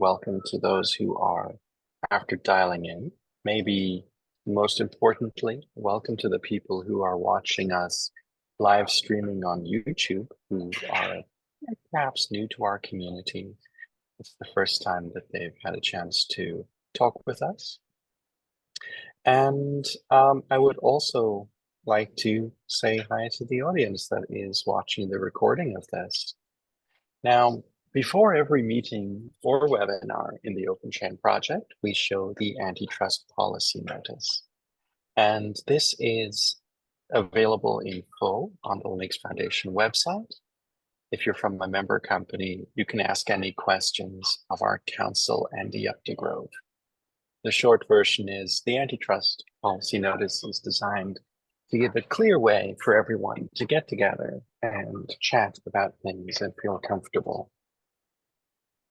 Welcome to those who are after dialing in. Maybe most importantly, welcome to the people who are watching us live streaming on YouTube, who are perhaps new to our community. It's the first time that they've had a chance to talk with us. And I would also like to say hi to the audience that is watching the recording of this. Now, before every meeting or webinar in the OpenChain project, we show the antitrust policy notice. And this is available in full on the Linux Foundation website. If you're from a member company, you can ask any questions of our counsel, Andy Updegrove. The short version is the antitrust policy notice is designed to give a clear way for everyone to get together and chat about things and feel comfortable.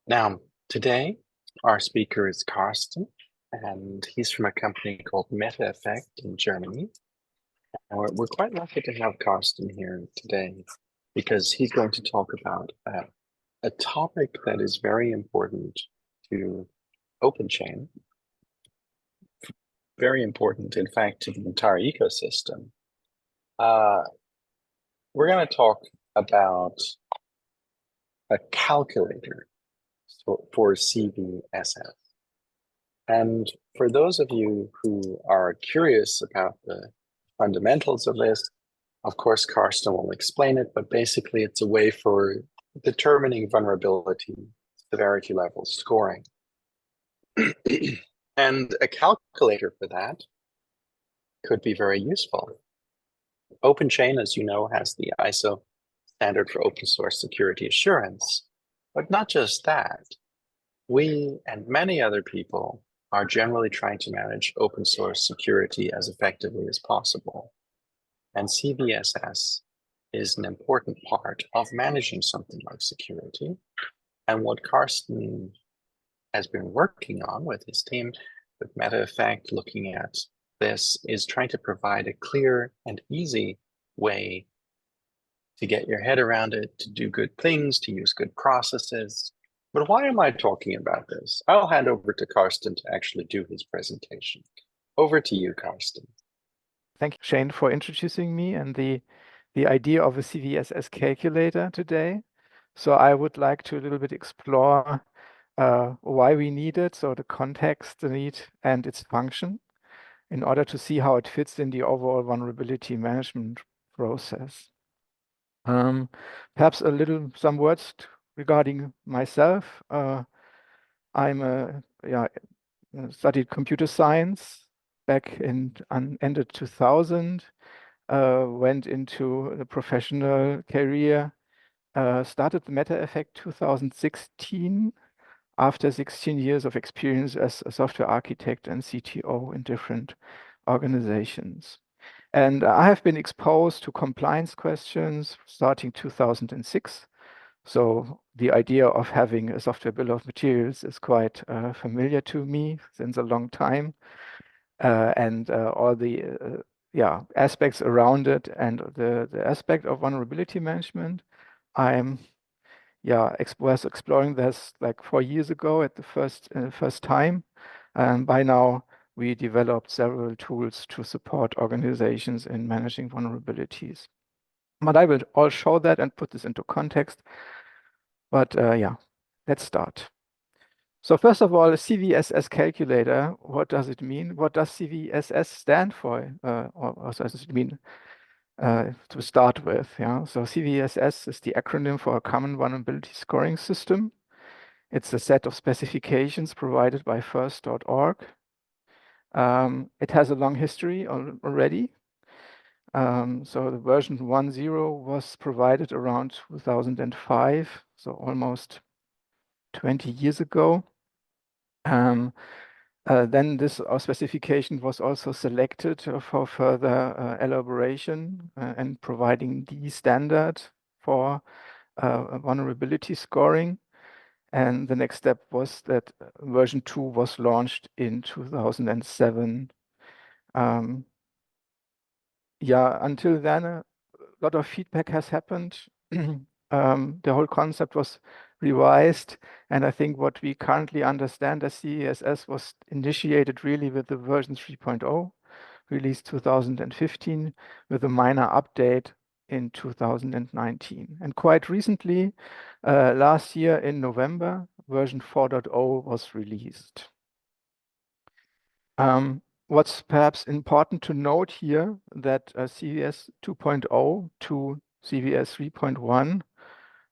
Now, today, our speaker is Carsten, and he's from a company called Meta Effect in Germany. And we're quite lucky to have Carsten here today because he's going to talk about a topic that is very important to OpenChain, very important, in fact, to the entire ecosystem. We're going to talk about a calculator for CVSS. And for those of you who are curious about the fundamentals of this, of course, Carsten will explain it, but basically it's a way for determining vulnerability severity level scoring. And a calculator for that could be very useful. OpenChain, as you know, has the ISO standard for open source security assurance, but not just that. We and many other people are generally trying to manage open source security as effectively as possible. And CVSS is an important part of managing something like security. And what Carsten has been working on with his team, with Meta Effect, looking at this, is trying to provide a clear and easy way to get your head around it, to do good things, to use good processes. But why am I talking about this? I'll hand over to Carsten to actually do his presentation. Over to you, Carsten. Thank you, Shane, for introducing me and the idea of a CVSS calculator today. So I would like to a little bit explore why we need it, so the context, the need, and its function, in order to see how it fits in the overall vulnerability management process. Perhaps some words regarding myself. I'm studied computer science back in end of 2000, went into the professional career, started the Meta Effect 2016 after 16 years of experience as a software architect and CTO in different organizations. And I have been exposed to compliance questions starting 2006. So the idea of having a software bill of materials is quite familiar to me since a long time. And all the aspects around it and the aspect of vulnerability management. I'm was exploring this like 4 years ago at the first time. And by now we developed several tools to support organizations in managing vulnerabilities. But I will all show that and put this into context. But let's start. So first of all, a CVSS calculator, what does it mean? What does CVSS stand for? Or does it mean to start with? Yeah. So CVSS is the acronym for a Common Vulnerability Scoring System. It's a set of specifications provided by first.org. It has a long history already. So the version 1.0 was provided around 2005, so almost 20 years ago. Then this specification was also selected for further elaboration and providing the standard for vulnerability scoring. And the next step was that version 2 was launched in 2007. Until then, a lot of feedback has happened. The whole concept was revised. And I think what we currently understand as CVSS was initiated really with the version 3.0, released 2015, with a minor update in 2019. And quite recently, last year in November, version 4.0 was released. What's perhaps important to note here that CVS 2.0 to CVS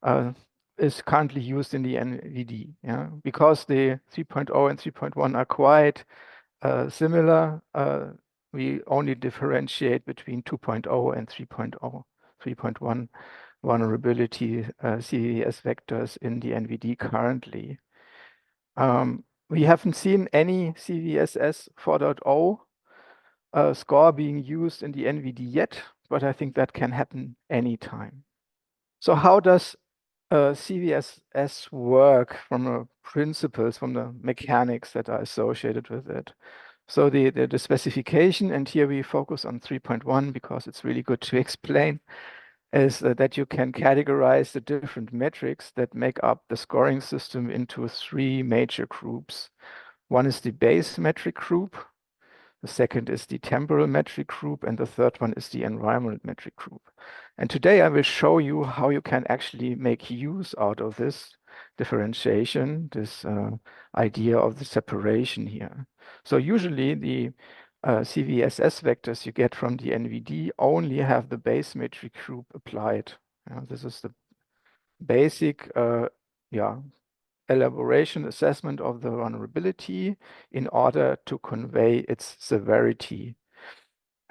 3.1 is currently used in the NVD. Yeah? Because the 3.0 and 3.1 are quite similar, we only differentiate between 2.0 and 3.0, 3.1 vulnerability CVS vectors in the NVD currently. We haven't seen any CVSS 4.0 score being used in the NVD yet, but I think that can happen anytime. So how does CVSS work from the principles, from the mechanics that are associated with it? So the specification, and here we focus on 3.1 because it's really good to explain, is that you can categorize the different metrics that make up the scoring system into three major groups. One is the base metric group, the second is the temporal metric group, and the third one is the environment metric group. And today I will show you how you can actually make use out of this differentiation, this idea of the separation here. So usually the CVSS vectors you get from the NVD only have the base metric group applied. This is the basic elaboration assessment of the vulnerability in order to convey its severity.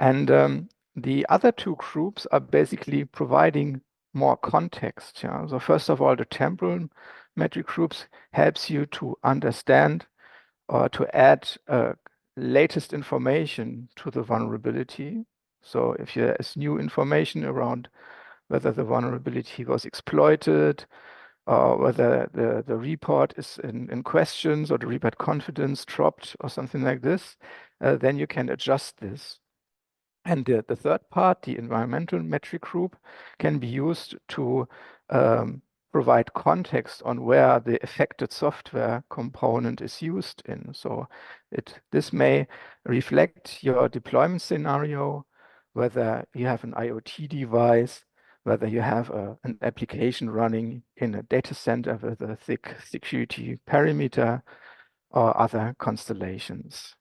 And the other two groups are basically providing more context. Yeah? So first of all, the temporal metric groups helps you to understand or to add latest information to the vulnerability. So if there is new information around whether the vulnerability was exploited, or whether the report is in questions or the report confidence dropped or something like this, then you can adjust this. And the third part, the environmental metric group, can be used to provide context on where the affected software component is used in. So this may reflect your deployment scenario, whether you have an IoT device, whether you have an application running in a data center with a thick security perimeter, or other constellations.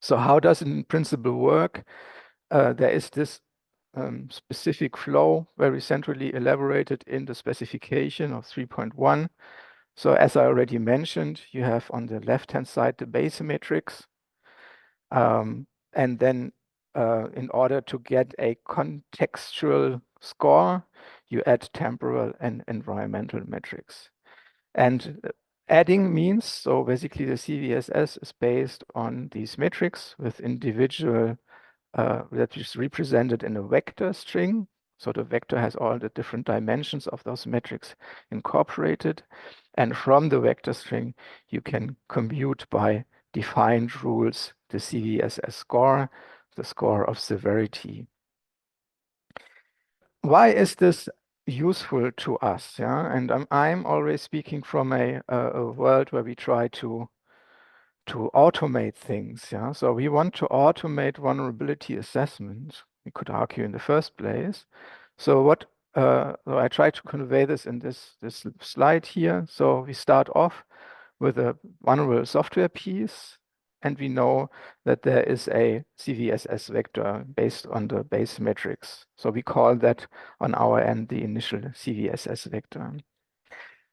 So how does it in principle work? There is this specific flow very centrally elaborated in the specification of 3.1. So as I already mentioned, you have on the left-hand side the base metrics. And then in order to get a contextual score, you add temporal and environmental metrics. And adding means, so basically the CVSS is based on these metrics with individual that is represented in a vector string. So the vector has all the different dimensions of those metrics incorporated. And from the vector string, you can compute by defined rules the CVSS score, the score of severity. Why is this useful to us? Yeah, and I'm always speaking from a world where we try to automate things. Yeah, so we want to automate vulnerability assessment. We could argue in the first place. So so I try to convey this in this slide here. So we start off with a vulnerable software piece, and we know that there is a CVSS vector based on the base metrics. So we call that on our end the initial CVSS vector.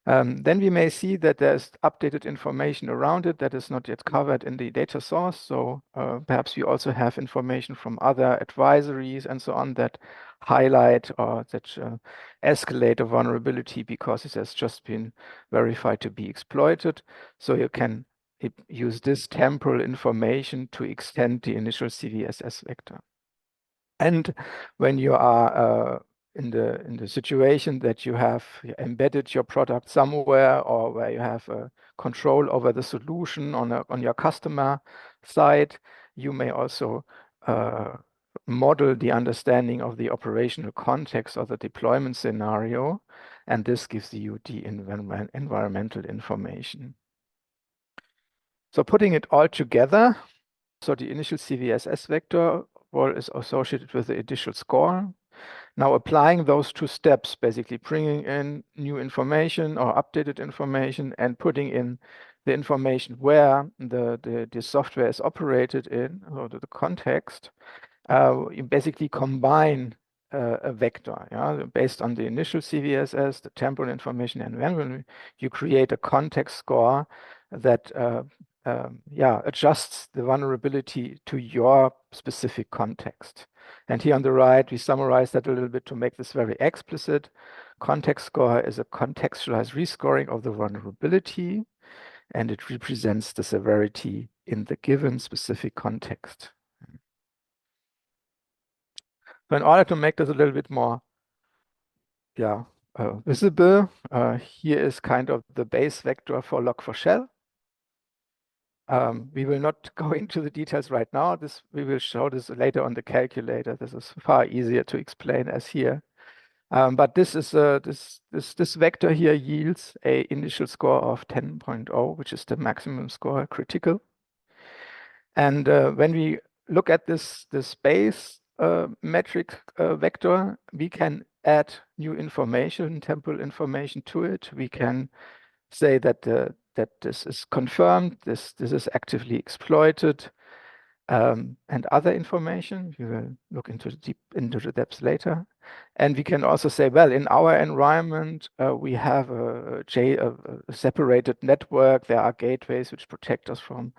Then we may see that there's updated information around it that is not yet covered in the data source. So perhaps we also have information from other advisories and so on that highlight or that escalate a vulnerability because it has just been verified to be exploited. So you can use this temporal information to extend the initial CVSS vector. And when you are in the situation that you have embedded your product somewhere, or where you have control over the solution on your customer side, you may also model the understanding of the operational context of the deployment scenario. and this gives you the environmental information. So putting it all together, so the initial CVSS vector is associated with the initial score. Now applying those two steps, basically bringing in new information or updated information and putting in the information where the software is operated in, or the context, you basically combine a vector, yeah, based on the initial CVSS, the temporal information, and then you create a context score that adjusts the vulnerability to your specific context. And here on the right, we summarize that a little bit to make this very explicit. Context score is a contextualized rescoring of the vulnerability, and it represents the severity in the given specific context. So in order to make this a little bit more visible, here is kind of the base vector for log4shell. We will not go into the details right now. We will show this later on the calculator. This is far easier to explain as here. But this is this vector here yields a initial score of 10.0, which is the maximum score critical. And when we look at this base metric vector, we can add new information, temporal information to it. We can say that this is confirmed, this is actively exploited, and other information. We will look into the depths later. And we can also say, well, in our environment, we have a separated network. There are gateways which protect us from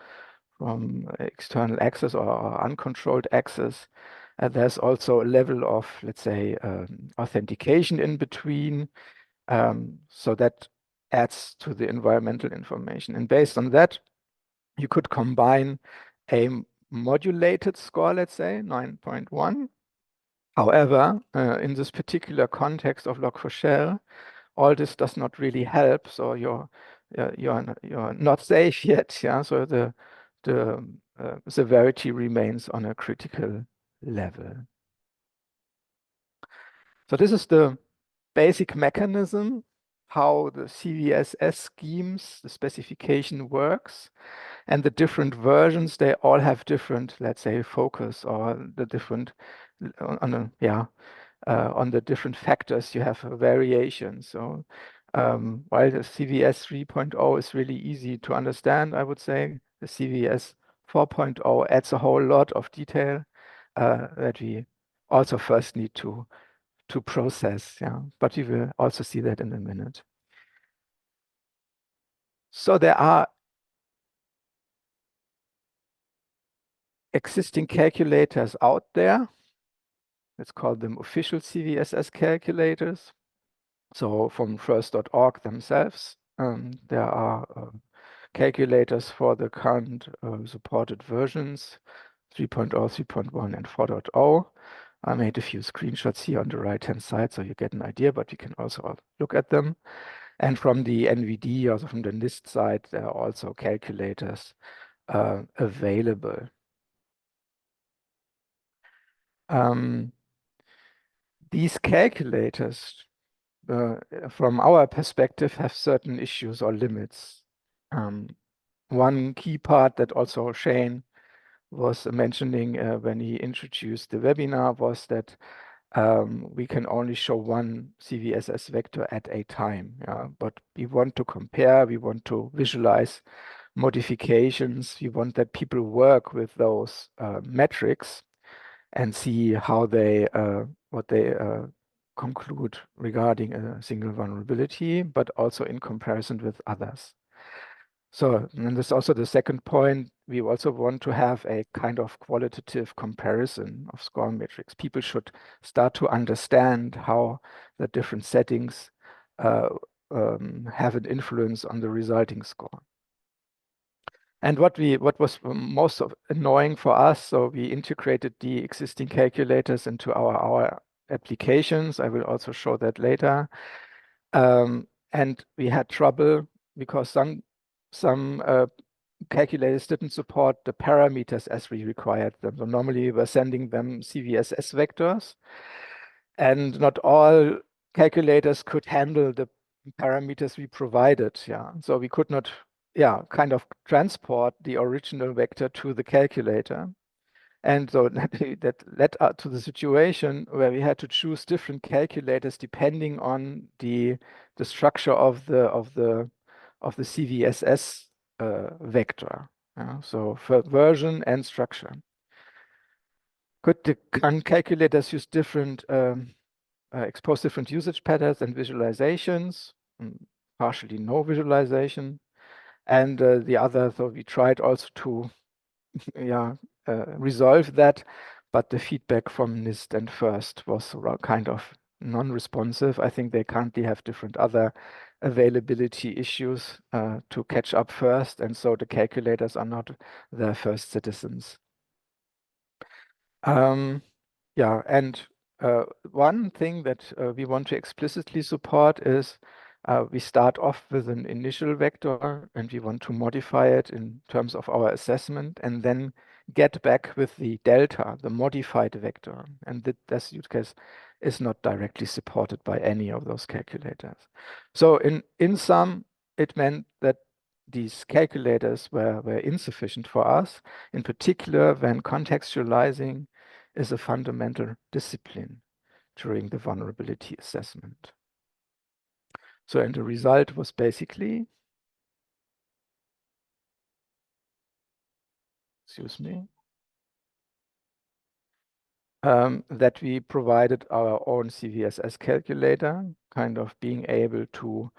external access or uncontrolled access. There's also a level of, let's say, authentication in between. So that adds to the environmental information. And based on that, you could combine a modulated score, let's say 9.1. However, in this particular context of log4shell, all this does not really help. So you're not safe yet. Yeah. So the severity remains on a critical level. So this is the basic mechanism how the CVSS schemes, the specification works, and the different versions, they all have different, let's say, focus or the different on the different factors you have variation. So while the CVS 3.0 is really easy to understand, I would say the CVS 4.0 adds a whole lot of detail that we also first need to process. Yeah, but we will also see that in a minute. So there are existing calculators out there. Let's call them official CVSS calculators. So from first.org themselves, there are calculators for the current supported versions, 3.0, 3.1, and 4.0. I made a few screenshots here on the right-hand side so you get an idea, but you can also look at them. And from the NVD, also from the NIST side, there are also calculators available. These calculators, from our perspective, have certain issues or limits. One key part that also Shane was mentioning when he introduced the webinar was that we can only show one CVSS vector at a time. But we want to compare, we want to visualize modifications, we want that people work with those metrics and see how they what they conclude regarding a single vulnerability, but also in comparison with others. So, and this is also the second point. We also want to have a kind of qualitative comparison of score metrics. People should start to understand how the different settings have an influence on the resulting score. And what was most annoying for us, so we integrated the existing calculators into our applications. I will also show that later. And we had trouble because some calculators didn't support the parameters as we required them. So normally we were sending them CVSS vectors, and not all calculators could handle the parameters we provided. Yeah, so we could not, yeah, kind of transport the original vector to the calculator. And so that led to the situation where we had to choose different calculators depending on the structure of the CVSS vector. So for version and structure. Can calculators use different expose different usage patterns and visualizations, partially no visualization, and the other. So we tried also to yeah, resolve that, but the feedback from NIST and FIRST was kind of non-responsive. I think they currently have different other availability issues to catch up first, and so the calculators are not their first citizens. Yeah, and one thing that we want to explicitly support is we start off with an initial vector and we want to modify it in terms of our assessment and then get back with the delta, the modified vector. And this use case is not directly supported by any of those calculators. So in sum, it meant that these calculators were insufficient for us, in particular when contextualizing is a fundamental discipline during the vulnerability assessment. So, and the result was basically, excuse me, that we provided our own CVSS calculator, kind of being able to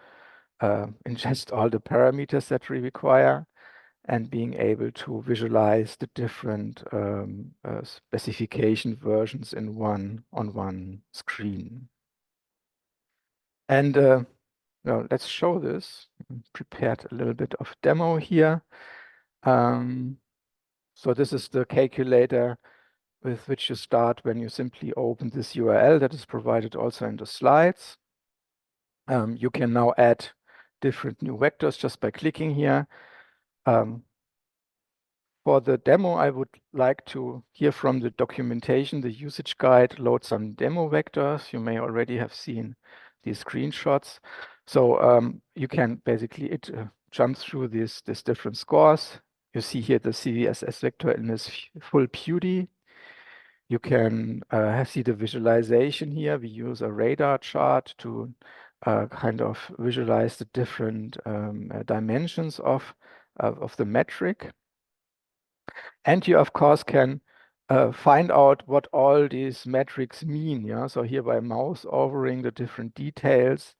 ingest all the parameters that we require and being able to visualize the different specification versions in on one screen. And now let's show this. Prepared a little bit of demo here. So this is the calculator with which you start when you simply open this URL that is provided also in the slides. You can now add different new vectors just by clicking here. For the demo, I would like to hear from the documentation, the usage guide, load some demo vectors. You may already have seen these screenshots. So you can basically jump through these different scores. You see here the CVSS vector in its full beauty. You can see the visualization here. We use a radar chart to kind of visualize the different dimensions of the metric. And you, of course, can find out what all these metrics mean. Yeah, so here by mouse overing the different details.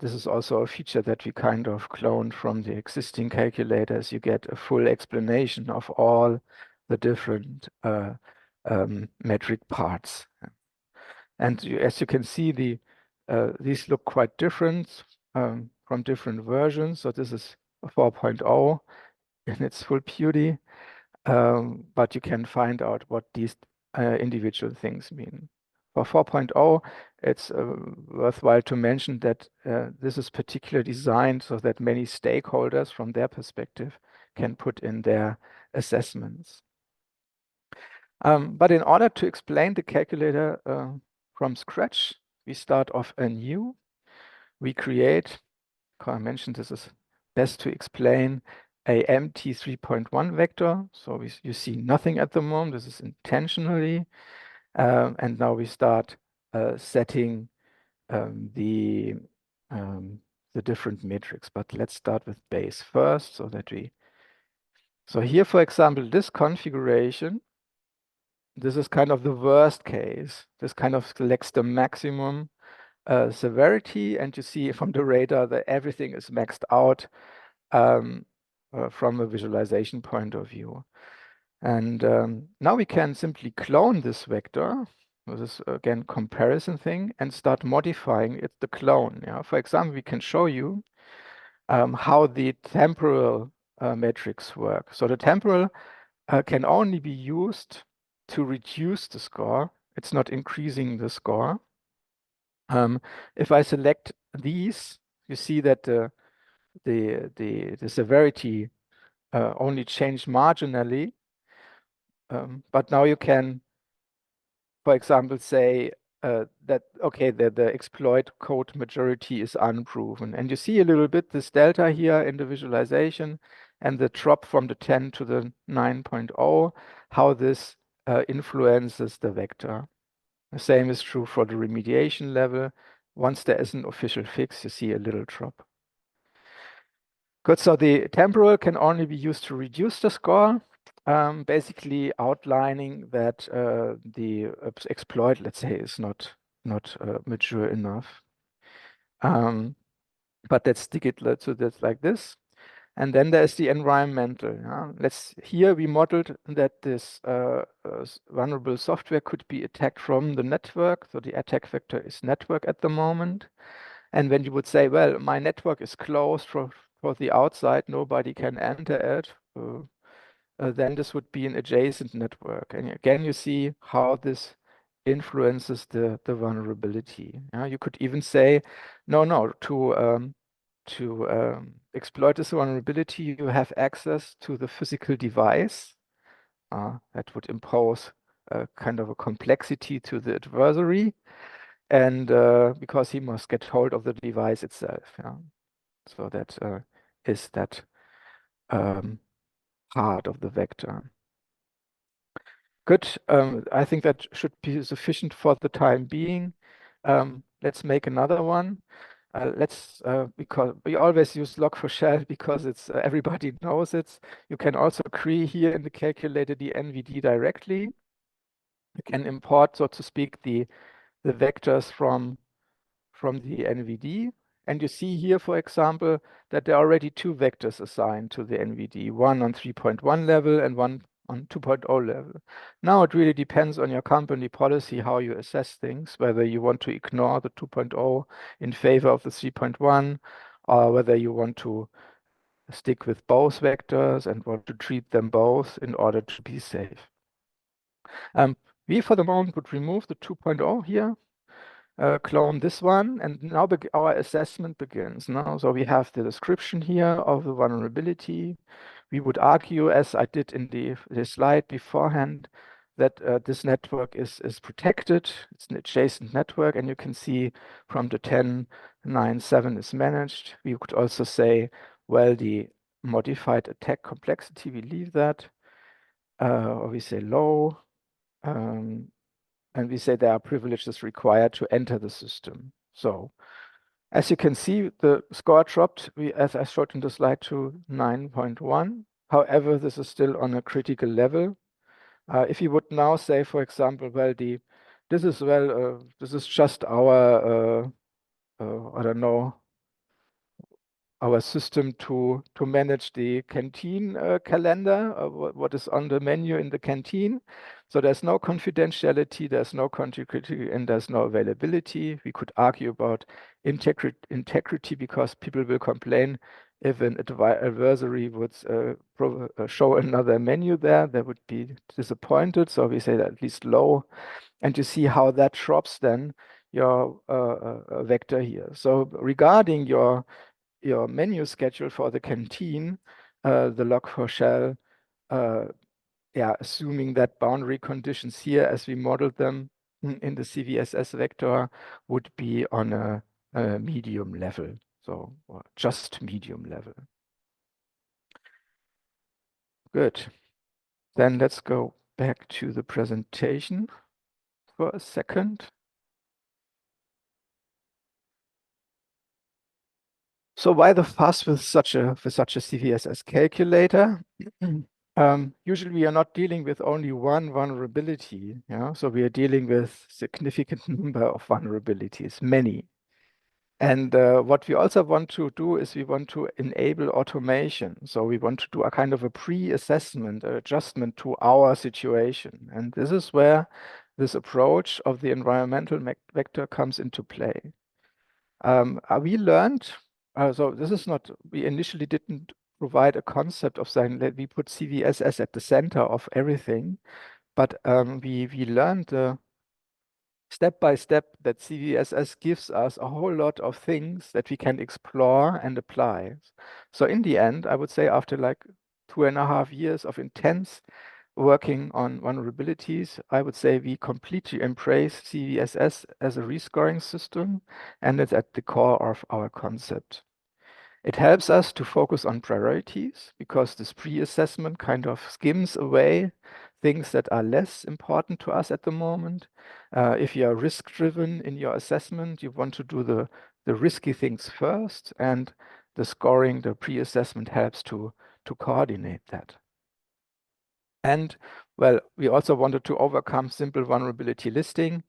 This is also a feature that we kind of cloned from the existing calculators. You get a full explanation of all the different metric parts. And as you can see, these look quite different from different versions. So this is 4.0 in its full beauty. But you can find out what these individual things mean. For 4.0, it's worthwhile to mention that this is particularly designed so that many stakeholders from their perspective can put in their assessments. But in order to explain the calculator from scratch, we start off anew. We create, I mentioned this is best to explain, a empty 3.1 vector. So you see nothing at the moment. This is intentionally. And now we start setting the different metrics. But let's start with base first so that so here, for example, this configuration, this is kind of the worst case. This kind of selects the maximum severity, and you see from the radar that everything is maxed out from a visualization point of view. And now we can simply clone this vector. This is again comparison thing and start modifying it, the clone. Yeah? For example, we can show you how the temporal metrics work. So the temporal can only be used to reduce the score. It's not increasing the score. If I select these, you see that the severity only changed marginally. But now you can, for example, say that okay, the exploit code majority is unproven. And you see a little bit this delta here in the visualization and the drop from the 10 to the 9.0, how this influences the vector. The same is true for the remediation level. Once there is an official fix, you see a little drop. Good, so the temporal can only be used to reduce the score, basically outlining that the exploit, let's say, is not mature enough. But let's stick it to this like this. And then there's the environmental. Here we modeled that this vulnerable software could be attacked from the network. So the attack vector is network at the moment. And when you would say, well, my network is closed for the outside, nobody can enter it, then this would be an adjacent network. And again, you see how this influences the vulnerability. You could even say, no, to exploit this vulnerability, you have access to the physical device. That would impose a kind of a complexity to the adversary, and because he must get hold of the device itself. So that is that part of the vector. Good. I think that should be sufficient for the time being. Let's make another one. Because we always use log4shell because it's everybody knows it. You can also query here in the calculator the NVD directly. You can import, so to speak, the vectors from the NVD. And you see here, for example, that there are already two vectors assigned to the NVD, one on 3.1 level and one on 2.0 level. Now it really depends on your company policy how you assess things, whether you want to ignore the 2.0 in favor of the 3.1, or whether you want to stick with both vectors and want to treat them both in order to be safe. We, for the moment, would remove the 2.0 here, clone this one, and now our assessment begins. Now, so we have the description here of the vulnerability. We would argue, as I did in the slide beforehand, that this network is protected. It's an adjacent network, and you can see from the 10.9.7 is managed. We could also say, well, the modified attack complexity, we leave that, or we say low. And we say there are privileges required to enter the system. So as you can see, the score dropped, as I showed in the slide, to 9.1. However, this is still on a critical level. If you would now say, for example, well, this is just our, I don't know, our system to manage the canteen calendar, what is on the menu in the canteen. So there's no confidentiality, there's no continuity, and there's no availability. We could argue about integrity because people will complain if an adversary would show another menu there, they would be disappointed. So we say that at least low. And you see how that drops then your vector here. So regarding your menu schedule for the canteen, the log4shell, assuming that boundary conditions here as we modeled them in the CVSS vector would be on a medium level, so or just medium level. Good. Then let's go back to the presentation for a second. So why the fuss with such a CVSS calculator? Usually we are not dealing with only one vulnerability. So we are dealing with significant number of vulnerabilities, many. And what we also want to do is we want to enable automation. So we want to do a kind of a pre-assessment, adjustment to our situation. And this is where this approach of the environmental vector comes into play. We learned, so this is not, we initially didn't provide a concept of saying that we put CVSS at the center of everything, but we learned step by step that CVSS gives us a whole lot of things that we can explore and apply. So in the end, I would say after like 2.5 years of intense working on vulnerabilities, I would say we completely embrace CVSS as a rescoring system, and it's at the core of our concept. It helps us to focus on priorities because this pre-assessment kind of skims away things that are less important to us at the moment. If you are risk-driven in your assessment, you want to do the risky things first, and the scoring, the pre-assessment helps to coordinate that. And well, we also wanted to overcome simple vulnerability listing.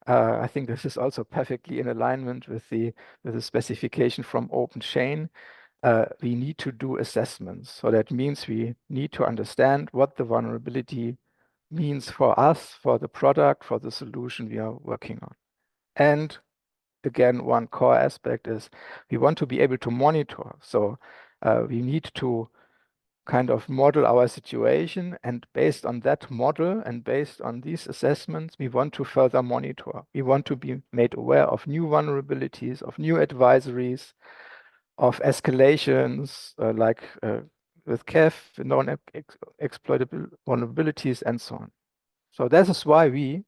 I think this is also perfectly in alignment with the specification from OpenChain. We need to do assessments. So that means we need to understand what the vulnerability means for us, for the product, for the solution we are working on. And again, one core aspect is we want to be able to monitor. So we need to kind of model our situation, and based on that model and based on these assessments, we want to further monitor. We want to be made aware of new vulnerabilities, of new advisories, of escalations, like with KEF, known exploitable vulnerabilities, and so on. So this is why we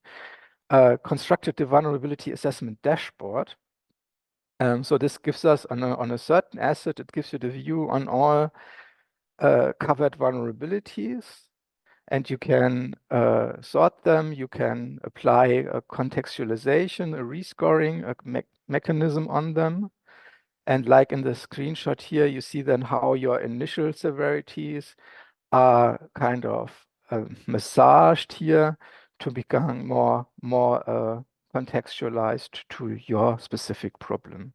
constructed the vulnerability assessment dashboard. So this gives us on a certain asset, it gives you the view on all covered vulnerabilities, and you can sort them. You can apply a contextualization, a rescoring, a mechanism on them. And like in the screenshot here, you see then how your initial severities are kind of massaged here to become more contextualized to your specific problem.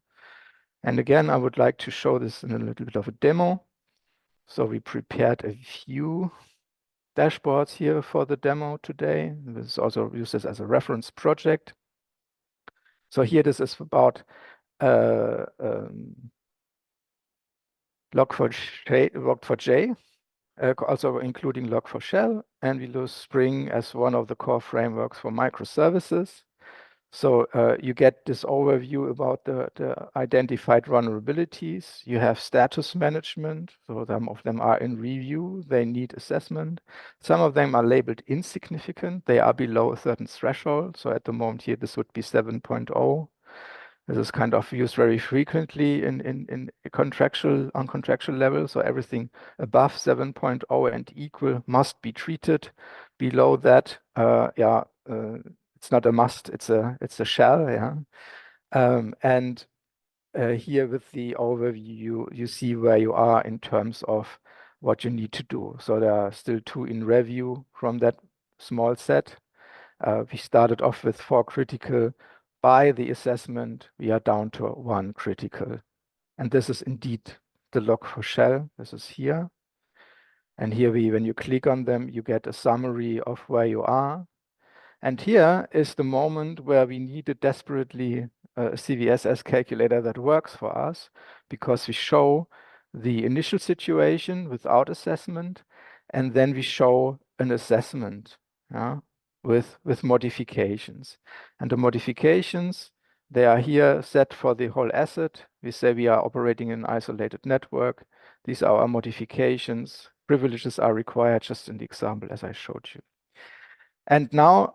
And again, I would like to show this in a little bit of a demo. So we prepared a few dashboards here for the demo today. This is also used as a reference project. So here this is about log4j, also including log4shell, and we use Spring as one of the core frameworks for microservices. So you get this overview about the identified vulnerabilities. You have status management. So some of them are in review. They need assessment. Some of them are labeled insignificant. They are below a certain threshold. So at the moment here, this would be 7.0. This is kind of used very frequently in on contractual level. So everything above 7.0 and equal must be treated. Below that, it's not a must, it's a shall, yeah. And here with the overview, you see where you are in terms of what you need to do. So there are still 2 in review from that small set. We started off with 4 critical. By the assessment, we are down to 1 critical. And this is indeed the log4shell. This is here. And here when you click on them, you get a summary of where you are. And here is the moment where we needed desperately a CVSS calculator that works for us, because we show the initial situation without assessment, and then we show an assessment, yeah, with modifications. And the modifications, they are here set for the whole asset. We say we are operating in an isolated network. These are our modifications. Privileges are required, just in the example as I showed you. And now,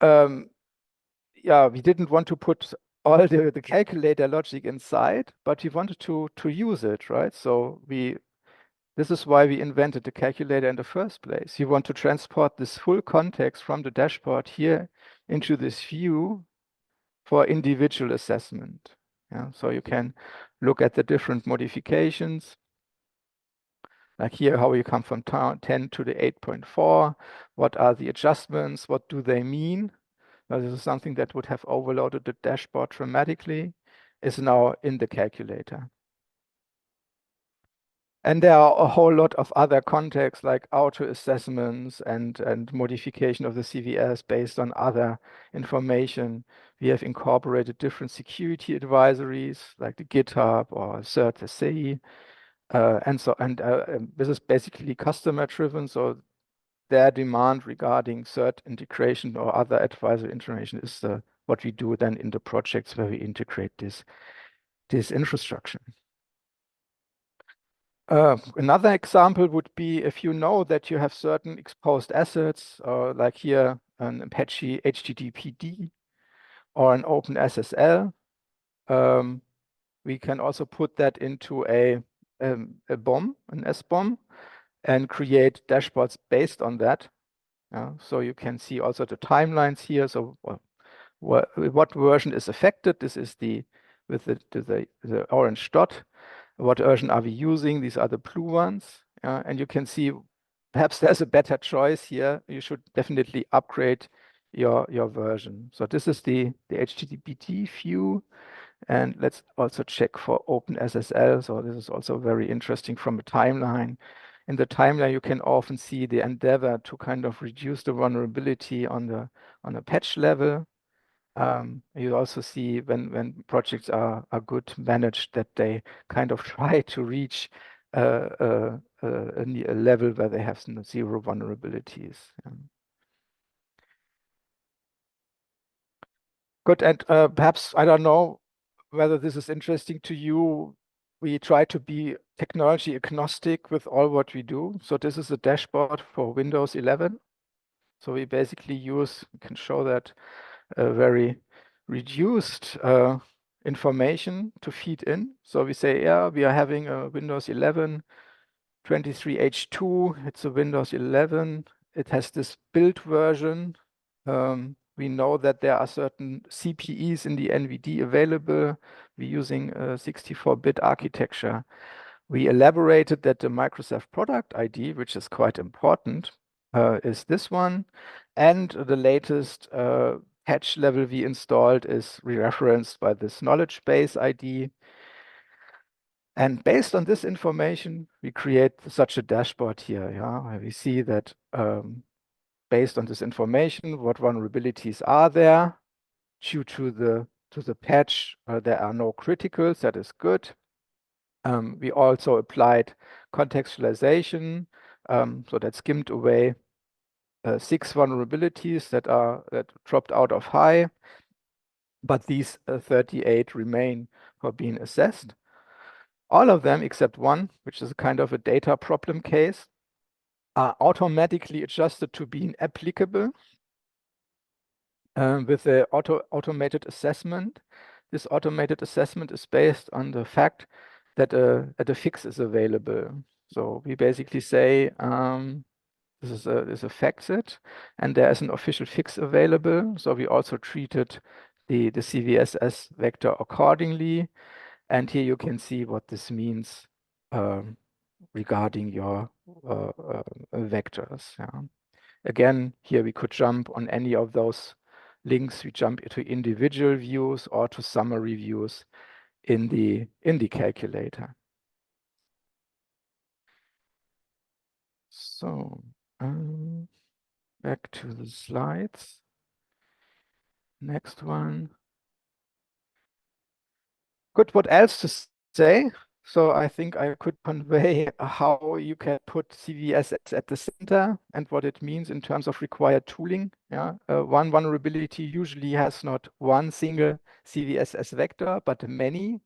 we didn't want to put all the calculator logic inside, but we wanted to use it, right? So this is why we invented the calculator in the first place. You want to transport this full context from the dashboard here into this view for individual assessment. Yeah, so you can look at the different modifications. Like here, how you come from 10 to the 8.4. What are the adjustments? What do they mean? Now, this is something that would have overloaded the dashboard dramatically, is now in the calculator. And there are a whole lot of other contexts like auto assessments and modification of the CVS based on other information. We have incorporated different security advisories like the GitHub or CertSCI. This is basically customer driven. So their demand regarding cert integration or other advisory information is what we do then in the projects where we integrate this infrastructure. Another example would be if you know that you have certain exposed assets, like here an Apache HTTPD or an OpenSSL. Um, we can also put that into a BOM, an SBOM, and create dashboards based on that. So you can see also the timelines here. So what version is affected? This is with the orange dot. What version are we using? These are the blue ones. And you can see perhaps there's a better choice here. You should definitely upgrade your version. So this is the HTTPD view. And let's also check for OpenSSL. So this is also very interesting from a timeline. In the timeline, you can often see the endeavor to kind of reduce the vulnerability on a patch level. You also see when projects are good managed that they kind of try to reach a level where they have zero vulnerabilities. Good, and perhaps, I don't know whether this is interesting to you. We try to be technology agnostic with all what we do. So this is a dashboard for Windows 11. So we basically we can show that very reduced information to feed in. So we say, yeah, we are having a Windows 11 23H2. It's a Windows 11. It has this build version. We know that there are certain CPEs in the NVD available. We're using a 64-bit architecture. We elaborated that the Microsoft product ID, which is quite important, is this one. And the latest patch level we installed is referenced by this knowledge base ID. And based on this information, we create such a dashboard here, where we see that based on this information, what vulnerabilities are there due to the patch. There are no criticals, that is good. We also applied contextualization, so that skimmed away 6 vulnerabilities that dropped out of high, but these 38 remain for being assessed. All of them except one, which is kind of a data problem case, are automatically adjusted to being applicable with the automated assessment. This automated assessment is based on the fact that a fix is available. So we basically say this is a FAQSIT, and there is an official fix available. So we also treated the CVSS vector accordingly. And here you can see what this means regarding your vectors. Again, here we could jump on any of those links. We jump into individual views or to summary views in the calculator. So back to the slides. Next one. Good. What else to say? So I think I could convey how you can put CVSS at the center and what it means in terms of required tooling. One vulnerability usually has not one single CVSS vector, but many.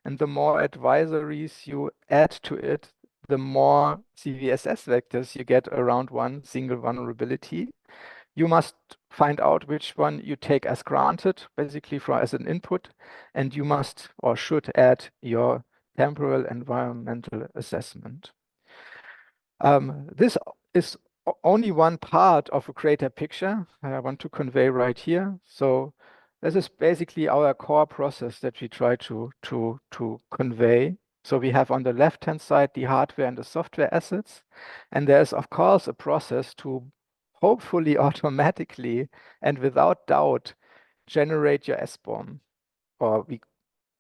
And the more advisories you add to it, the more CVSS vectors you get around one single vulnerability. You must find out which one you take as granted, basically as an input, and you must or should add your temporal environmental assessment. This is only one part of a greater picture I want to convey right here. So this is basically our core process that we try to convey. So we have on the left-hand side the hardware and the software assets, and there's of course a process to hopefully automatically and without doubt generate your SBOM, or we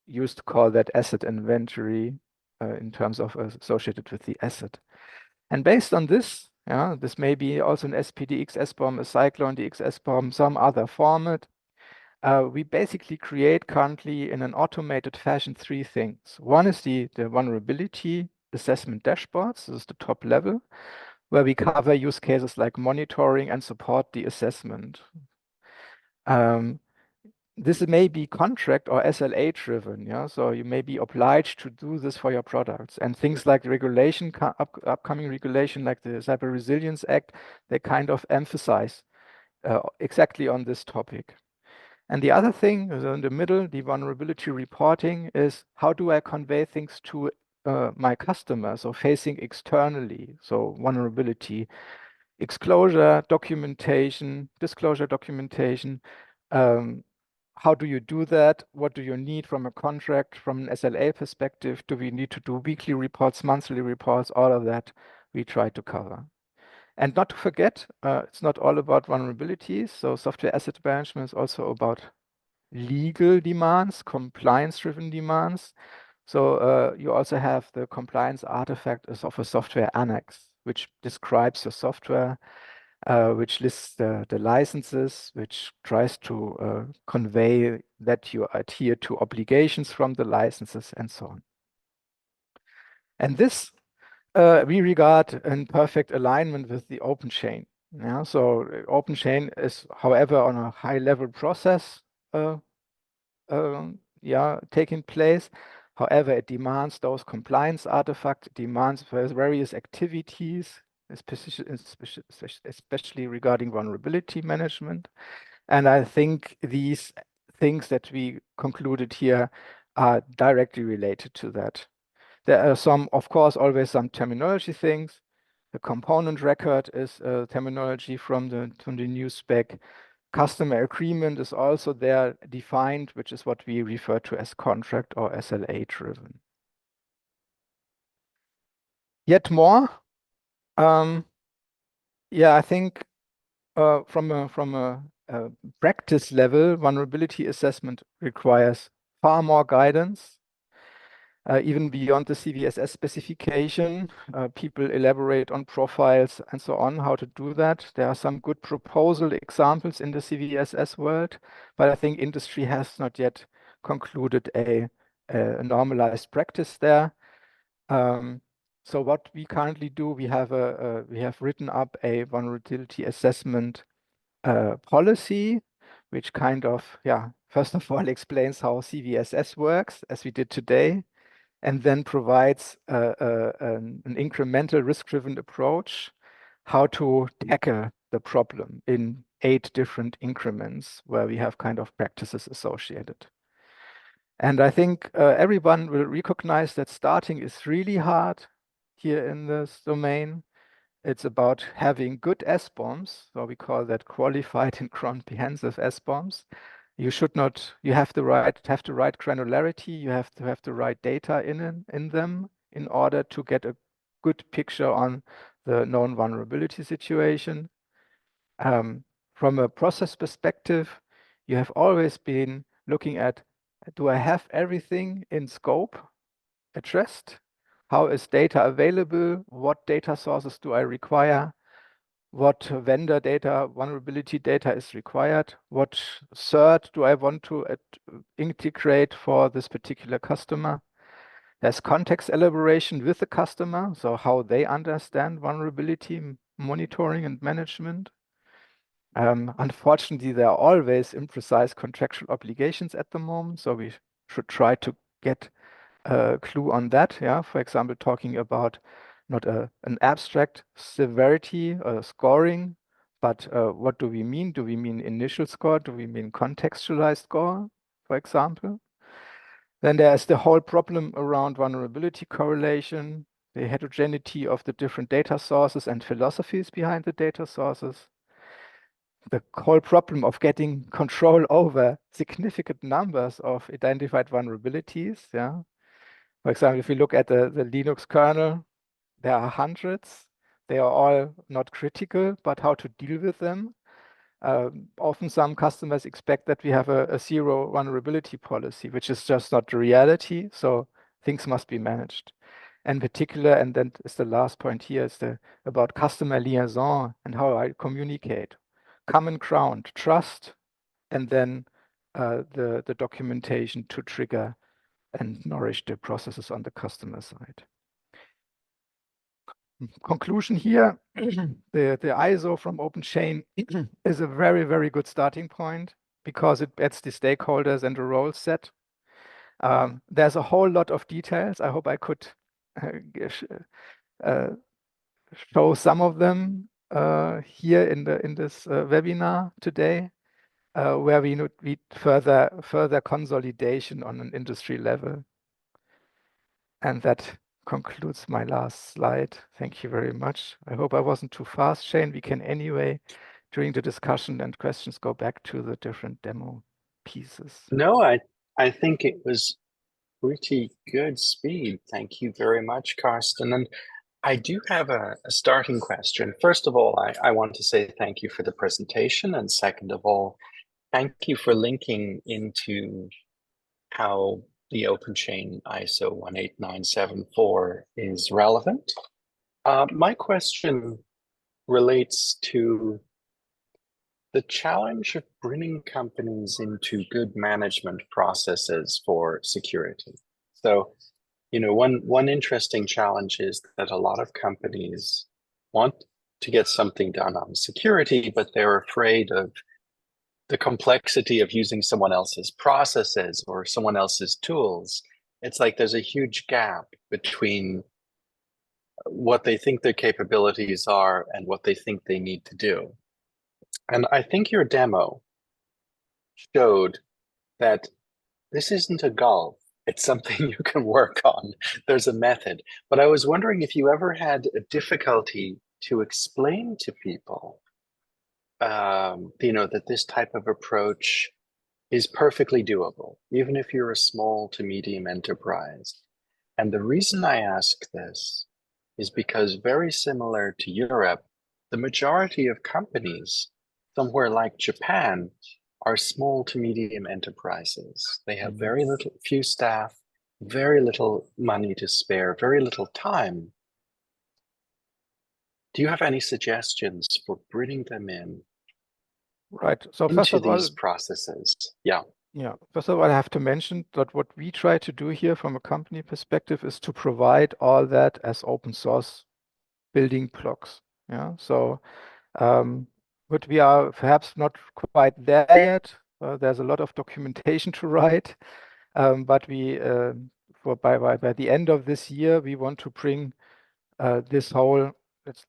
used to call that asset inventory in terms of associated with the asset. And based on this, this may be also an SPDX SBOM, a Cyclone DX SBOM, some other format. We basically create currently in an automated fashion 3 things. One is the vulnerability assessment dashboards. This is the top level, where we cover use cases like monitoring and support the assessment. this may be contract or SLA driven, yeah. So you may be obliged to do this for your products, and things like regulation, upcoming regulation like the Cyber Resilience Act, they kind of emphasize exactly on this topic. And the other thing is in the middle, the vulnerability reporting is how do I convey things to my customers, so facing externally, so vulnerability, disclosure documentation. Um, how do you do that? What do you need from a contract, from an SLA perspective? Do we need to do weekly reports, monthly reports? All of that we try to cover. And not to forget, it's not all about vulnerabilities. So software asset management is also about legal demands, compliance-driven demands. So you also have the compliance artifact as of a software annex, which describes your software, which lists the licenses, which tries to convey that you adhere to obligations from the licenses and so on. And this we regard in perfect alignment with the OpenChain. Yeah, so OpenChain is, however, on a high-level process uh, yeah, taking place. However, it demands those compliance artifacts, it demands various activities, especially regarding vulnerability management. And I think these things that we concluded here are directly related to that. There are some, of course, always some terminology things. The component record is terminology from the new spec. Customer agreement is also there defined, which is what we refer to as contract or SLA driven. Yet more, yeah, I think from a practice level, vulnerability assessment requires far more guidance. Even beyond the CVSS specification, people elaborate on profiles and so on, how to do that. There are some good proposal examples in the CVSS world, but I think industry has not yet concluded a normalized practice there. So what we currently do, we have written up a vulnerability assessment policy, which kind of, yeah, first of all explains how CVSS works, as we did today, and then provides an incremental risk-driven approach, how to tackle the problem in 8 different increments where we have kind of practices associated. And I think everyone will recognize that starting is really hard here in this domain. It's about having good SBOMs, so we call that qualified and comprehensive SBOMs. You should not, you have the right granularity, you have to have the right data in them in order to get a good picture on the known vulnerability situation. From a process perspective, you have always been looking at, do I have everything in scope addressed? How is data available? What data sources do I require? What vendor data, vulnerability data is required? What cert do I want to integrate for this particular customer? There's context elaboration with the customer, so how they understand vulnerability monitoring and management. Unfortunately, there are always imprecise contractual obligations at the moment, so we should try to get a clue on that. Yeah, for example, talking about not an abstract severity scoring, but what do we mean? Do we mean initial score? Do we mean contextualized score, for example? Then there's the whole problem around vulnerability correlation, the heterogeneity of the different data sources and philosophies behind the data sources. The whole problem of getting control over significant numbers of identified vulnerabilities. Yeah. For example, if you look at the Linux kernel, there are hundreds. They are all not critical, but how to deal with them. Often some customers expect that we have a zero vulnerability policy, which is just not the reality. So things must be managed. In particular, and then is the last point here, is about customer liaison and how I communicate. Common ground, trust, and then the documentation to trigger and nourish the processes on the customer side. Conclusion here, the ISO from OpenChain is a very, very good starting point. because it adds the stakeholders and the role set. There's a whole lot of details. I hope I could uh, show some of them here in this webinar today, where we need further consolidation on an industry level. And that concludes my last slide. Thank you very much. I hope I wasn't too fast, Shane. We can anyway, during the discussion and questions, go back to the different demo pieces. No, I think it was pretty good speed. Thank you very much, Karsten. And I do have a starting question. First of all, I want to say thank you for the presentation. And second of all, thank you for linking into how the OpenChain ISO 18974 is relevant. My question relates to the challenge of bringing companies into good management processes for security. So, one interesting challenge is that a lot of companies want to get something done on security, but they're afraid of the complexity of using someone else's processes or someone else's tools. It's like there's a huge gap between what they think their capabilities are and what they think they need to do. And I think your demo showed that this isn't a goal. It's something you can work on. There's a method. But I was wondering if you ever had a difficulty to explain to people, that this type of approach is perfectly doable, even if you're a small to medium enterprise. And the reason I ask this is because, very similar to Europe, the majority of companies somewhere like Japan are small to medium enterprises. They have very few staff, very little money to spare, very little time. Do you have any suggestions for bringing them Right. So first into of all, these processes? Yeah. First of all, I have to mention that what we try to do here from a company perspective is to provide all that as open source building blocks. Yeah. So, but we are perhaps not quite there yet. There's a lot of documentation to write, but we by the end of this year, we want to bring this whole.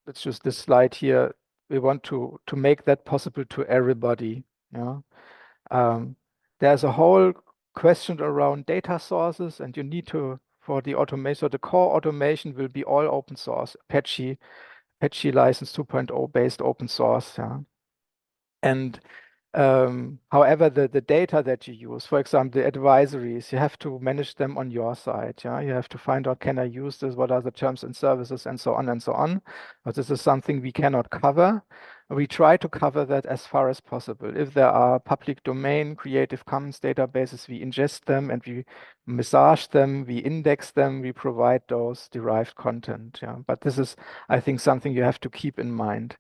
Let's use this slide here. We want to make that possible to everybody. Yeah. There's a whole question around data sources, and you need to, for the automation, so the core automation will be all open source, Apache license 2.0 based open source. Yeah. And however, the data that you use, for example, the advisories, you have to manage them on your side. Yeah, you have to find out, can I use this? What are the terms and services, and so on and so on. But this is something we cannot cover. We try to cover that as far as possible. If there are public domain Creative Commons databases, we ingest them and we massage them, we index them, we provide those derived content. Yeah, but this is, I think, something you have to keep in mind.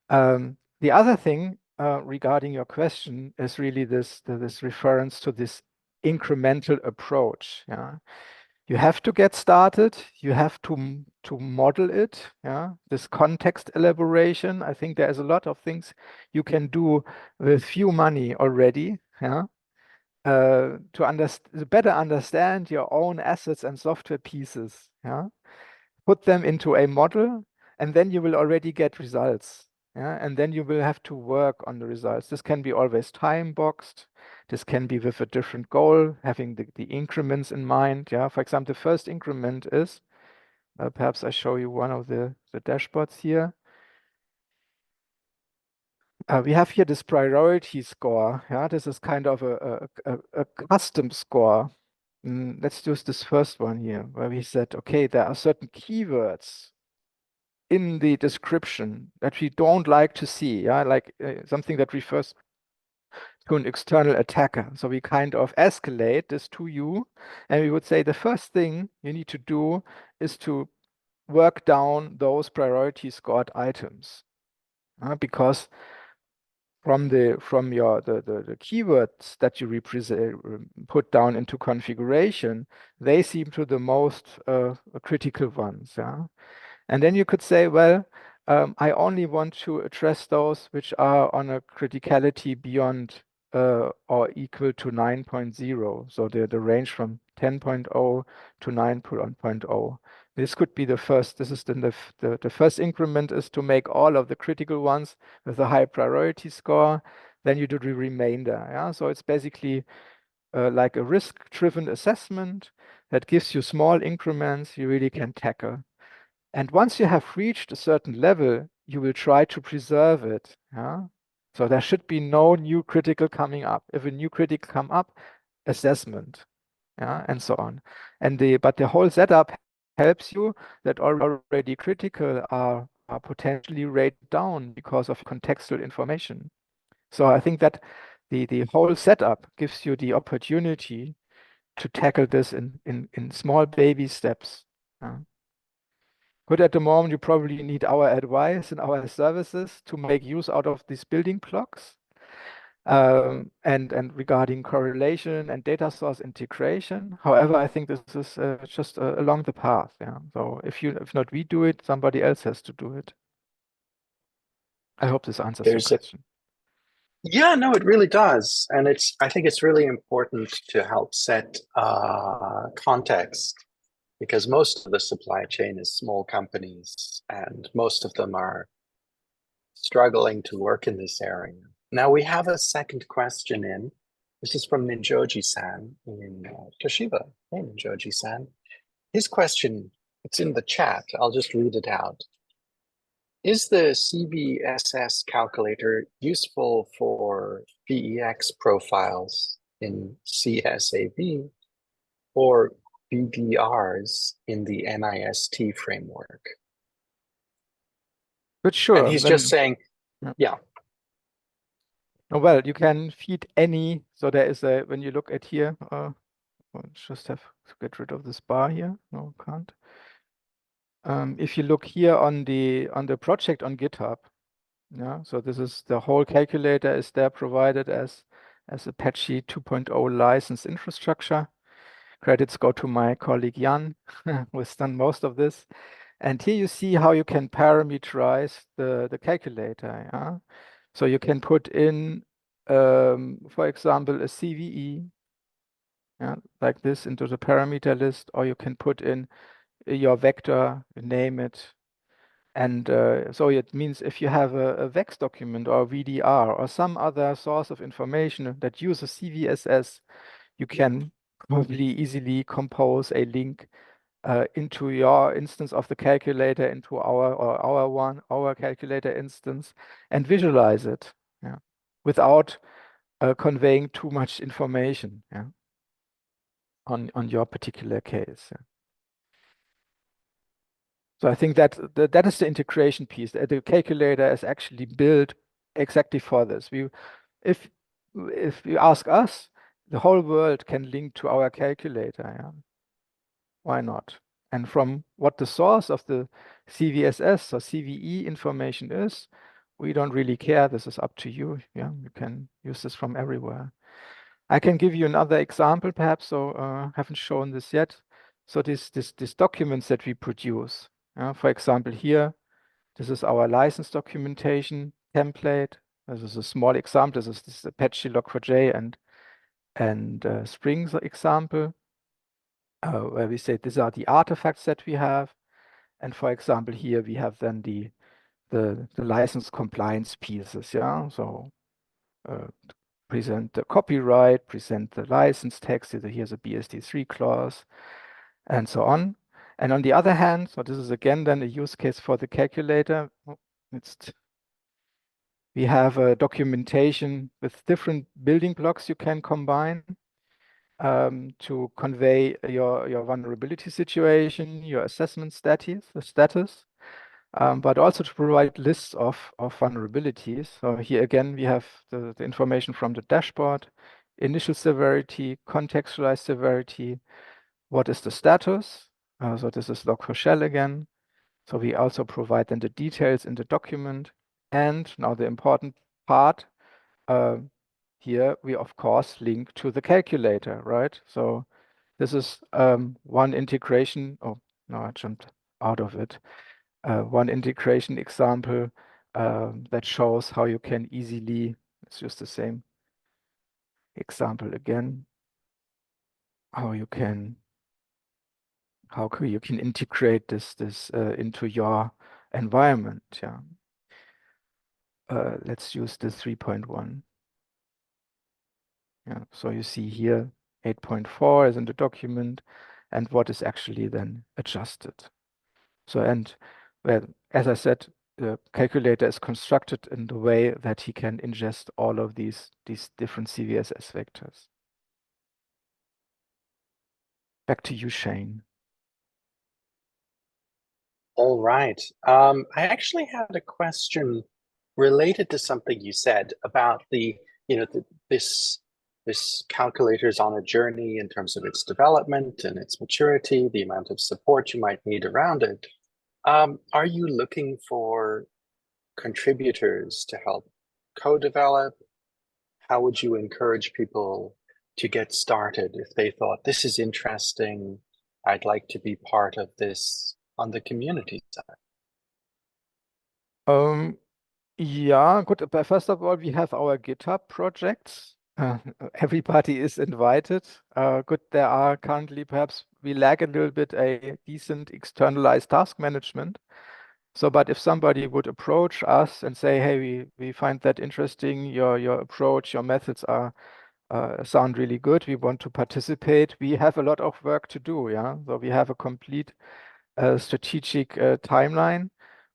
The other thing regarding your question is really this reference to this incremental approach. Yeah, you have to get started. You have to model it. Yeah, this context elaboration. I think there is a lot of things you can do with few money already. Yeah. To better understand your own assets and software pieces. Yeah, put them into a model, and then you will already get results. Yeah, and then you will have to work on the results. This can be always time boxed. This can be with a different goal, having the increments in mind. Yeah, for example, the first increment is, perhaps I show you one of the dashboards here. We have here this priority score. Yeah, this is kind of a custom score. Let's use this first one here, where we said, okay, there are certain keywords in the description that we don't like to see, yeah, like something that refers to an external attacker. So we kind of escalate this to you, and we would say the first thing you need to do is to work down those priority scored items, because from your the keywords that you represent put down into configuration, they seem to the most critical ones. Yeah. And then you could say, well, I only want to address those which are on a criticality beyond or equal to 9.0. So the range from 10.0 to 9.0. This could be the first, this is then the first increment is to make all of the critical ones with a high priority score. Then you do the remainder. Yeah, so it's basically like a risk-driven assessment that gives you small increments you really can tackle. And once you have reached a certain level, you will try to preserve it. Yeah? So there should be no new critical coming up. If a new critical come up, assessment, yeah, and so on. But the whole setup helps you that already critical are potentially rated down because of contextual information. So I think that the whole setup gives you the opportunity to tackle this in small baby steps. Yeah. But at the moment, you probably need our advice and our services to make use out of these building blocks. And regarding correlation and data source integration. However, I think this is just along the path. Yeah. So if not we do it, somebody else has to do it. I hope this answers your There's a question. Yeah, no, it really does. And I think it's really important to help set context because most of the supply chain is small companies and most of them are struggling to work in this area. Now we have a second question in. This is from Ninjoji-san in Toshiba. Hey, Ninjoji-san. His question, it's in the chat. I'll just read it out. Is the CVSS calculator useful for VEX profiles in CSAV or BDRs in the NIST framework? But And sure, he's just then saying, yeah. yeah, Well, you can feed any. So there is a when you look at here, I'll just have to get rid of this bar here. No, can't. If you look here on the project on GitHub, yeah, so this is the whole calculator is there provided as Apache 2.0 licensed infrastructure. Credits go to my colleague Jan, who has done most of this. And here you see how you can parameterize the calculator. Yeah? So you can put in, for example, a CVE, yeah, like this into the parameter list, or you can put in your vector, name it. And so it means if you have a VEX document or a VDR or some other source of information that uses CVSS, you can probably easily compose a link into your instance of the calculator into our calculator instance and visualize it, yeah, without conveying too much information, yeah, on your particular case. Yeah. So I think that is the integration piece. The calculator is actually built exactly for this. If if you ask us, the whole world can link to our calculator. Yeah? Why not? And from what the source of the CVSS or CVE information is, we don't really care. This is up to you. Yeah, you can use this from everywhere. I can give you another example, perhaps. So haven't shown this yet. So these documents that we produce. For example, here, this is our license documentation template. This is a small example. This is Apache Log4j and Spring example. Where we say these are the artifacts that we have. And for example, here we have then the license compliance pieces. Yeah. So present the copyright, present the license text. Here's a BSD3 clause, and so on. And on the other hand, so this is again then a use case for the calculator. Oh, we have a documentation with different building blocks you can combine to convey your vulnerability situation, your assessment status, but also to provide lists of vulnerabilities. So here again, we have the information from the dashboard, initial severity, contextualized severity, what is the status? So this is log4shell again. So we also provide then the details in the document. And now the important part, uh, here we of course link to the calculator, right? So this is one integration. Oh, no, I jumped out of it. One integration example that shows how you can easily, it's just the same. example again, how you can integrate this into your environment. Yeah. Let's use the 3.1. Yeah. So you see here 8.4 is in the document, and what is actually then adjusted. So, and well, as I said, the calculator is constructed in the way that he can ingest all of these different CVSS vectors. Back to you, Shane. All right. I actually had a question related to something you said about this calculator is on a journey in terms of its development and its maturity, the amount of support you might need around it. Are you looking for contributors to help co-develop? How would you encourage people to get started if they thought this is interesting? I'd like to be part of this on the community side. Um, yeah, good. But first of all, we have our GitHub projects. Everybody is invited. Good. There are currently, perhaps we lack a little bit a decent externalized task management. So, but if somebody would approach us and say, "Hey, we find that interesting. Your approach, your methods are sound really good. We want to participate." We have a lot of work to do. Yeah. So we have a complete strategic timeline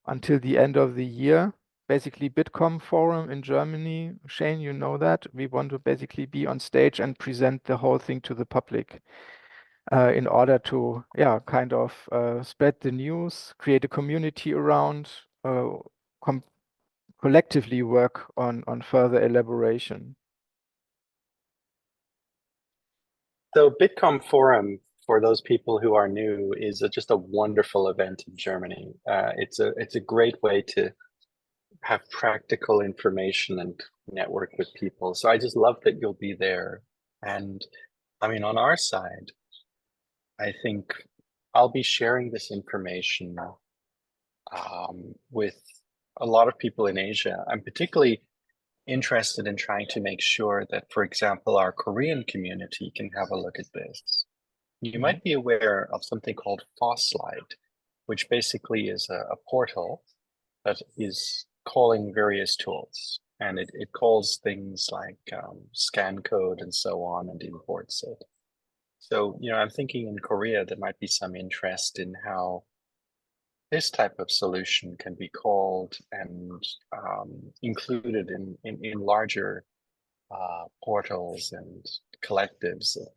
until the end of the year. Basically, Bitkom Forum in Germany. Shane, you know that. We want to basically be on stage and present the whole thing to the public in order to, yeah, kind of spread the news, create a community around, com collectively work on further elaboration. So Bitkom Forum, for those people who are new, is just a wonderful event in Germany. It's a great way to have practical information and network with people. So I just love that you'll be there. And I mean, on our side, I think I'll be sharing this information with a lot of people in Asia. I'm particularly interested in trying to make sure that, for example, our Korean community can have a look at this. You Mhm. might be aware of something called Fosslide, which basically is a portal that is calling various tools. And it calls things like scan code and so on and imports it. So, I'm thinking in Korea there might be some interest in how this type of solution can be called and included in larger portals and collectives of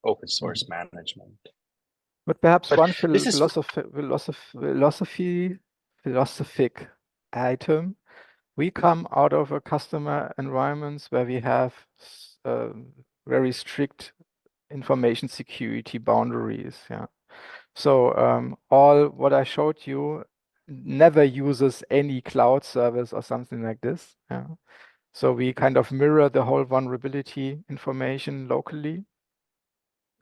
open source Mhm. management. But perhaps But one this is philosophic item. We come out of a customer environments where we have very strict information security boundaries. Yeah. So all what I showed you never uses any cloud service or something like this. Yeah. So we kind of mirror the whole vulnerability information locally,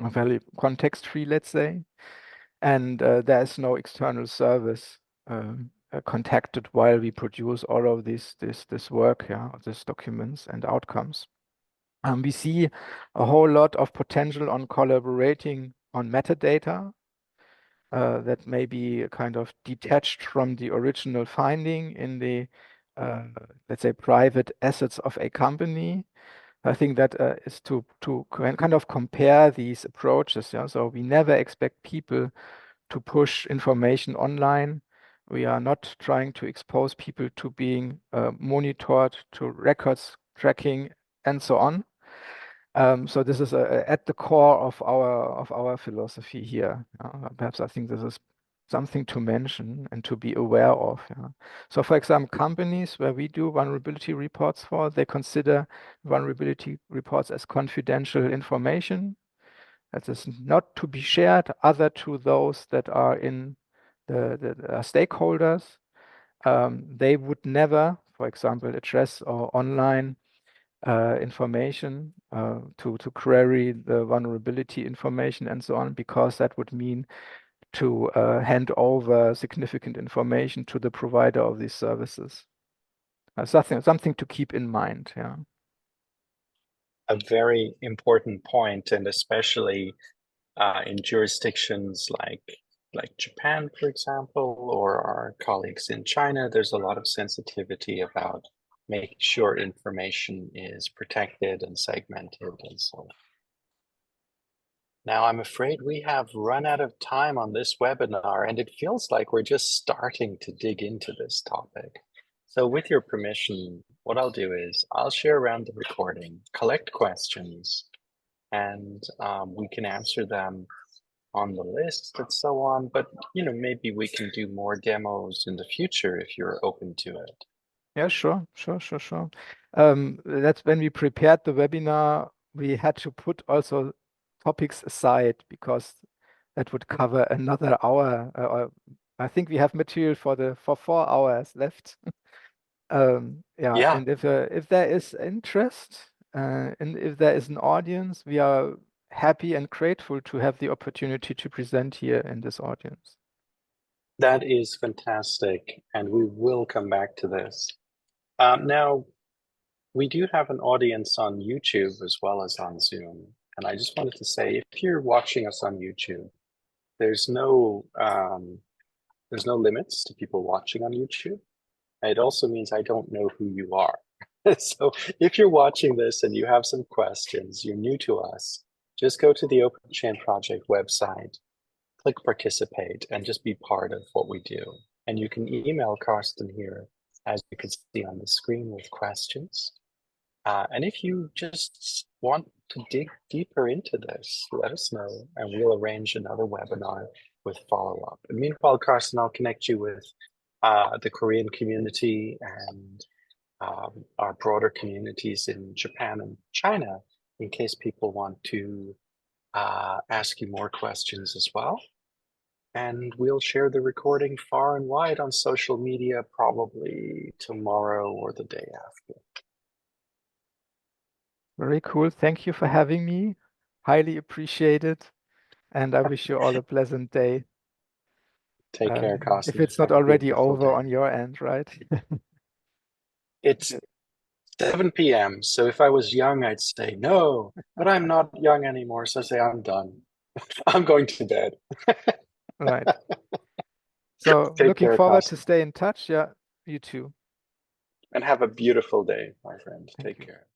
very context-free, let's say. And there is no external service contacted while we produce all of this work, yeah, these documents and outcomes. We see a whole lot of potential on collaborating on metadata that may be kind of detached from the original finding in the, let's say, private assets of a company. I think that is to kind of compare these approaches. Yeah, so we never expect people to push information online. We are not trying to expose people to being monitored, to records tracking, and so on. So this is at the core of our philosophy here. Perhaps I think this is something to mention and to be aware of. Yeah. So for example, companies where we do vulnerability reports for, they consider vulnerability reports as confidential information that is not to be shared other to those that are in the stakeholders. They would never, for example, address or online information to query the vulnerability information and so on, because that would mean to hand over significant information to the provider of these services. Something to keep in mind. Yeah. a very important point, and especially in jurisdictions like Japan, for example, or our colleagues in China, there's a lot of sensitivity about making sure information is protected and segmented and so on. Now, I'm afraid we have run out of time on this webinar, and it feels like we're just starting to dig into this topic. So with your permission, what I'll do is I'll share around the recording, collect questions, and we can answer them on the list and so on. But, maybe we can do more demos in the future if you're open to it. Yeah, sure. That's when we prepared the webinar, we had to put also topics aside because that would cover another hour. I think we have material for 4 hours left. Yeah, Yeah, and if there is interest, and if there is an audience, we are happy and grateful to have the opportunity to present here in this audience. that is fantastic. And we will come back to this. Now, we do have an audience on YouTube as well as on Zoom. And I just wanted to say, if you're watching us on YouTube, there's no limits to people watching on YouTube. It also means I don't know who you are. So if you're watching this and you have some questions, you're new to us, just go to the OpenChain project website, click participate, and just be part of what we do. And you can email Karsten here, as you can see on the screen, with questions. And if you just want to dig deeper into this, let us know, and we'll arrange another webinar with follow-up. And meanwhile, Carsten, I'll connect you with the Korean community and our broader communities in Japan and China, in case people want to ask you more questions as well. And we'll share the recording far and wide on social media, probably tomorrow or the day after. Very cool. Thank you for having me. Highly appreciated. And I wish you all a pleasant day. Take care, If Carsten. it's not Have a already beautiful over day. on your end, right? It's 7 p.m. So if I was young, I'd say no, but I'm not young anymore. So I say I'm done. I'm going to bed. Right. So Take looking care, forward to Carsten. stay in touch. Yeah, you too. And have a beautiful day, my friend. Thank Take you. care.